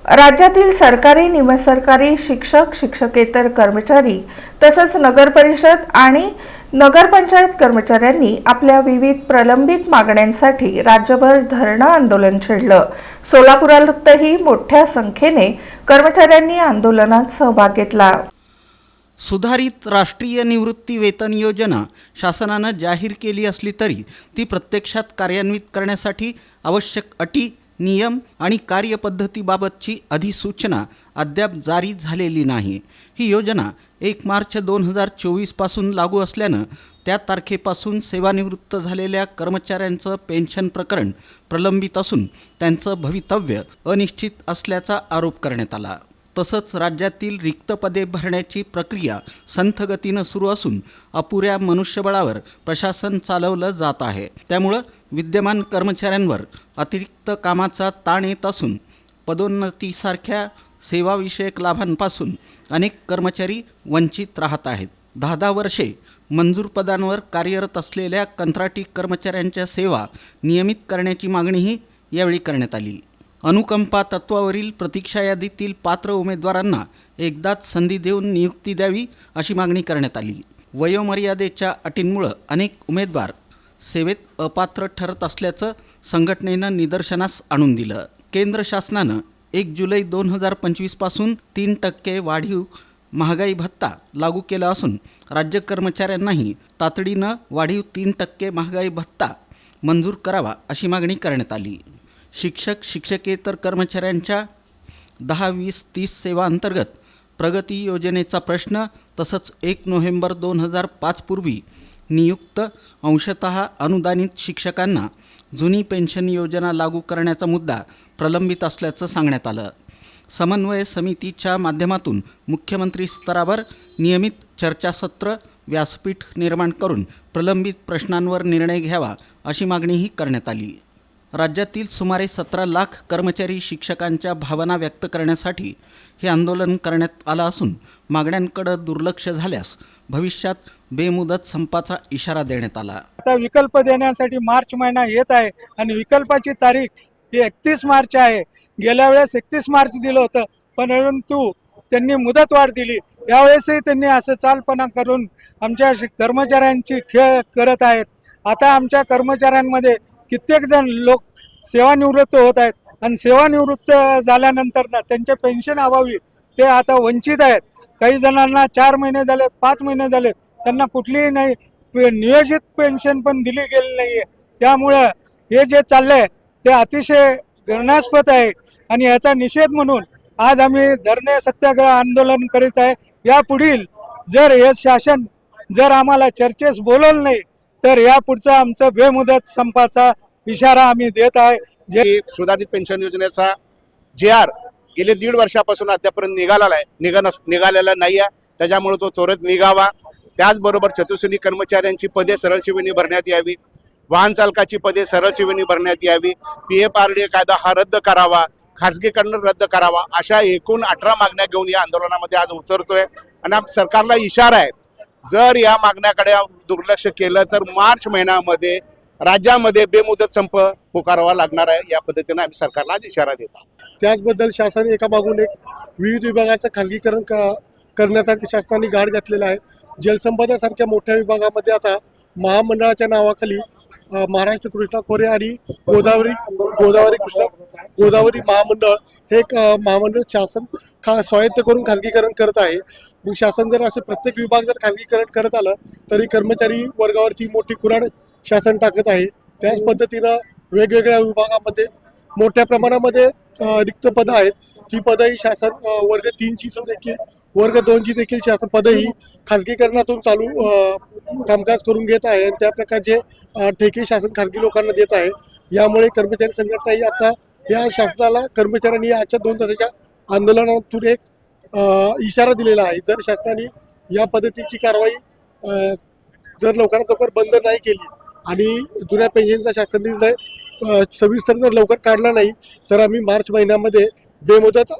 राज्यातील सरकारी, निमसरकारी, शिक्षक, शिक्षकेतर कर्मचारी तसंच नगरपरिषद आणि नगरपंचायत कर्मचाऱ्यांनी आपल्या विविध प्रलंबित मागण्यांसाठी राज्यभर धरणं आंदोलन छेडलं. सोलापुरातही मोठ्या संख्येने कर्मचाऱ्यांनी आंदोलनात सहभाग घेतला. सुधारित राष्ट्रीय निवृत्ती वेतन योजना शासनानं जाहीर केली असली तरी ती प्रत्यक्षात कार्यान्वित करण्यासाठी आवश्यक अटी, नियम आणि कार्यपद्धतीबाबतची अधिसूचना अद्याप जारी झालेली नाही. ही योजना 1 मार्च 2024 पासून लागू असल्यानं त्या तारखेपासून सेवानिवृत्त झालेल्या कर्मचाऱ्यांचं पेन्शन प्रकरण प्रलंबित असून त्यांचं भवितव्य अनिश्चित असल्याचा आरोप करण्यात आला. तसंच राज्यातील रिक्त पदे भरण्याची प्रक्रिया संथ गतीनं सुरू असून अपुऱ्या मनुष्यबळावर प्रशासन चालवलं जात आहे. त्यामुळं विद्यमान कर्मचाऱ्यांवर अतिरिक्त कामाचा ताण येत असून पदोन्नतीसारख्या सेवाविषयक लाभांपासून अनेक कर्मचारी वंचित राहत आहेत. 10 वर्षे मंजूर पदांवर कार्यरत असलेल्या कंत्राटी कर्मचाऱ्यांच्या सेवा नियमित करण्याची मागणीही यावेळी करण्यात आली. अनुकंपा तत्वावरील प्रतीक्षा यादीतील पात्र उमेदवारांना एकदाच संधी देऊन नियुक्ती द्यावी अशी मागणी करण्यात आली. वयोमर्यादेच्या अटींमुळे अनेक उमेदवार सेवेत अपात्र ठरत असल्याचं संघटनेनं निदर्शनास आणून दिलं. केंद्र शासनानं 1 जुलै 2025 पासून 3% वाढीव महागाई भत्ता लागू केला असून राज्य कर्मचाऱ्यांनाही तातडीनं वाढीव 3% महागाई भत्ता मंजूर करावा अशी मागणी करण्यात आली. शिक्षक, शिक्षकेतर कर्मचाऱ्यांच्या 10, 20, 30 सेवांतर्गत प्रगती योजनेचा प्रश्न तसंच 1 नोव्हेंबर 2005 पूर्वी नियुक्त अंशतः अनुदानित शिक्षकांना जुनी पेन्शन योजना लागू करण्याचा मुद्दा प्रलंबित असल्याचं सांगण्यात आलं. समन्वय समितीच्या माध्यमातून मुख्यमंत्री स्तरावर नियमित चर्चासत्र, व्यासपीठ निर्माण करून प्रलंबित प्रश्नांवर निर्णय घ्यावा अशी मागणीही करण्यात आली. राज्यातील सुमारे 17 लाख कर्मचारी शिक्षकांच्या भावना व्यक्त करण्यासाठी हे आंदोलन करण्यात आलं असून मागण्यांकडे दुर्लक्ष झाल्यास भविष्यात बेमुदत संपाचा इशारा देण्यात आला. आता विकल्प देण्यासाठी मार्च महिना येत आहे आणि विकल्पाची तारीख ही 31 मार्च आहे. गेल्या वेळेस 31 मार्च दिलं होतं, परंतु त्यांनी मुदतवाढ दिली. यावेळेसही त्यांनी असं चालपणा करून आमच्या कर्मचाऱ्यांची खेळ करत आहेत. आता आमच्या कर्मचाऱ्यांमध्ये कित्येक जण लोक सेवानिवृत्त होत आहेत आणि सेवानिवृत्त झाल्यानंतर ना त्यांच्या पेन्शन अभावी ते आता वंचित आहेत. काही जणांना 4 महिने झालेत, 5 महिने झालेत, त्यांना कुठलीही नाही नियोजित पेन्शन पण दिली गेली नाही आहे. त्यामुळं हे जे चाललंय ते अतिशय घृणास्पद आहे आणि याचा निषेध म्हणून आज आम्ही धरणे सत्याग्रह आंदोलन करीत आहे. यापुढील जर हे शासन जर आम्हाला चर्चेस बोलवलं नाही तर यापुढचा आमचं बेमुदत संपाचा इशारा आम्ही देत आहे. जे सुधारित पेन्शन योजनेचा JR गेले 1.5 वर्षापासून अद्यापर्यंत निघालेला नाही आहे. त्याच्यामुळे तो त्वरित निघावा. त्याचबरोबर चतुश्रेणी कर्मचाऱ्यांची पदे सरळ सेवेने भरण्यात यावी, वाहन चालकाची पदे सरळ सेवेने भरण्यात यावी, PFRDA कायदा हा रद्द करावा, खासगीकरण रद्द करावा, अशा एकूण 18 मागण्या घेऊन या आंदोलनामध्ये आज उतरतोय. आणि सरकारला इशारा आहे, जर या मागण्याकडे दुर्लक्ष केलं तर मार्च महिन्यामध्ये राज्यामध्ये बेमुदत संप पुकारावा लागणार आहे. या पद्धतीने आम्ही सरकारला आज इशारा देतो. त्याचबद्दल शासन एकामागून एक विविध विभागाचं खाजगीकरण करण्याचा शासनाने घाट घातलेला आहे. जलसंपदासारख्या मोठ्या विभागामध्ये आता महामंडळाच्या नावाखाली महाराष्ट्र कृष्णा खोरे आणि गोदावरी महामंडळ हे एक महामंडळ शासन स्वायत्त करून खाजगीकरण करत आहे. मग शासन जर असे प्रत्येक विभाग जर खाजगीकरण करत आलं तरी कर्मचारी वर्गावरती मोठी कुऱ्हाड शासन टाकत आहे. त्याच पद्धतीनं वेगवेगळ्या विभागामध्ये मोठ्या प्रमाणामध्ये रिक्त पदं आहेत. ती पदंही शासन वर्ग 3ची देखील वर्ग 2ची देखील शासन पदंही खाजगीकरणातून चालू कामकाज करून घेत आहे आणि त्या प्रकारचे ठेके शासन खाजगी लोकांना देत आहे. यामुळे कर्मचारी संघटनाही आता या शासनाला कर्मचाऱ्यांनी आजच्या 2 तासाच्या आंदोलनातून एक इशारा दिलेला आहे. जर शासनाने या पद्धतीची कारवाई जर लवकरात लवकर बंद नाही केली आणि जुन्या पेन्शनचा शासन निर्णय सविस्तर जर लवकर काढला नाही तर आम्ही मार्च महिन्यामध्ये बेमुदत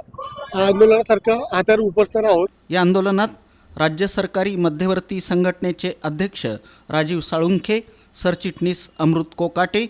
आंदोलनासारखं हातावर उपसणार आहोत. या आंदोलनात राज्य सरकारी मध्यवर्ती संघटनेचे अध्यक्ष राजीव साळुंखे, सरचिटणीस अमृत कोकाटे,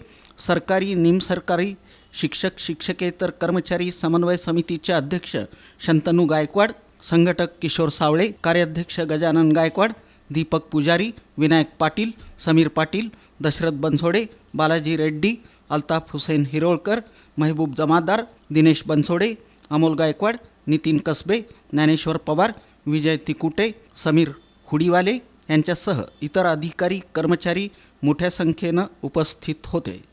सरकारी निमसरकारी शिक्षक शिक्षकेतर कर्मचारी समन्वय समितीचे अध्यक्ष शंतनू गायकवाड, संघटक किशोर सावळे, कार्याध्यक्ष गजानन गायकवाड, दीपक पुजारी, विनायक पाटील, समीर पाटील, दशरथ बनसोडे, बालाजी रेड्डी, अल्ताफ हुसेन हिरोळकर, महबूब जमादार, दिनेश बनसोडे, अमोल गायकवाड, नितीन कसबे, ज्ञानेश्वर पवार, विजय तिकुटे, समीर हुडीवाले यांच्यासह इतर अधिकारी कर्मचारी मोठ्या संख्येनं उपस्थित होते.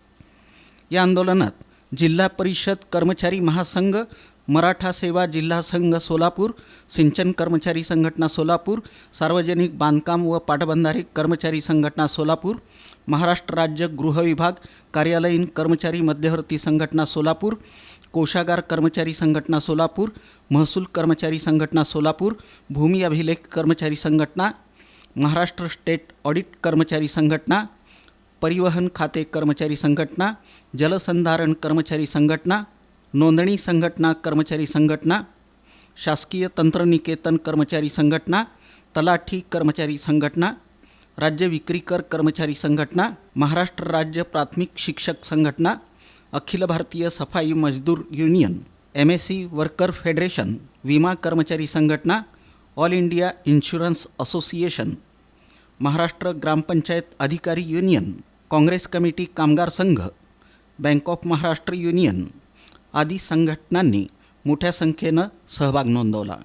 या आंदोलनात जिल्हा परिषद कर्मचारी महासंघ, मराठा सेवा जिल्हा संघ सोलापूर, सिंचन कर्मचारी संघटना सोलापूर, सार्वजनिक बांधकाम व पाटबंधारे कर्मचारी संघटना सोलापूर, महाराष्ट्र राज्य गृह विभाग कार्यालयीन कर्मचारी मध्यवर्ती संघटना सोलापूर, कोषागार कर्मचारी संघटना सोलापूर, महसूल कर्मचारी संघटना सोलापूर, भूमी अभिलेख कर्मचारी संघटना, महाराष्ट्र स्टेट ऑडिट कर्मचारी संघटना, परिवहन खाते कर्मचारी संघटना, जलसंधारण कर्मचारी संघटना, नोंदणी संघटना कर्मचारी संघटना, शासकीय तंत्रनिकेतन कर्मचारी संघटना, तलाठी कर्मचारी संघटना, राज्य विक्रीकर कर्मचारी संघटना, महाराष्ट्र राज्य प्राथमिक शिक्षक संघटना, अखिल भारतीय सफाई मजदूर युनियन, MSc वर्कर फेडरेशन, विमा कर्मचारी संघटना, all India insurance association, Maharashtra gram panchayat अधिकारी युनियन, काँग्रेस कमिटी कामगार संघ, बँक ऑफ महाराष्ट्र युनियन आदी संघटनांनी मोठ्या संख्येनं सहभाग नोंदवला.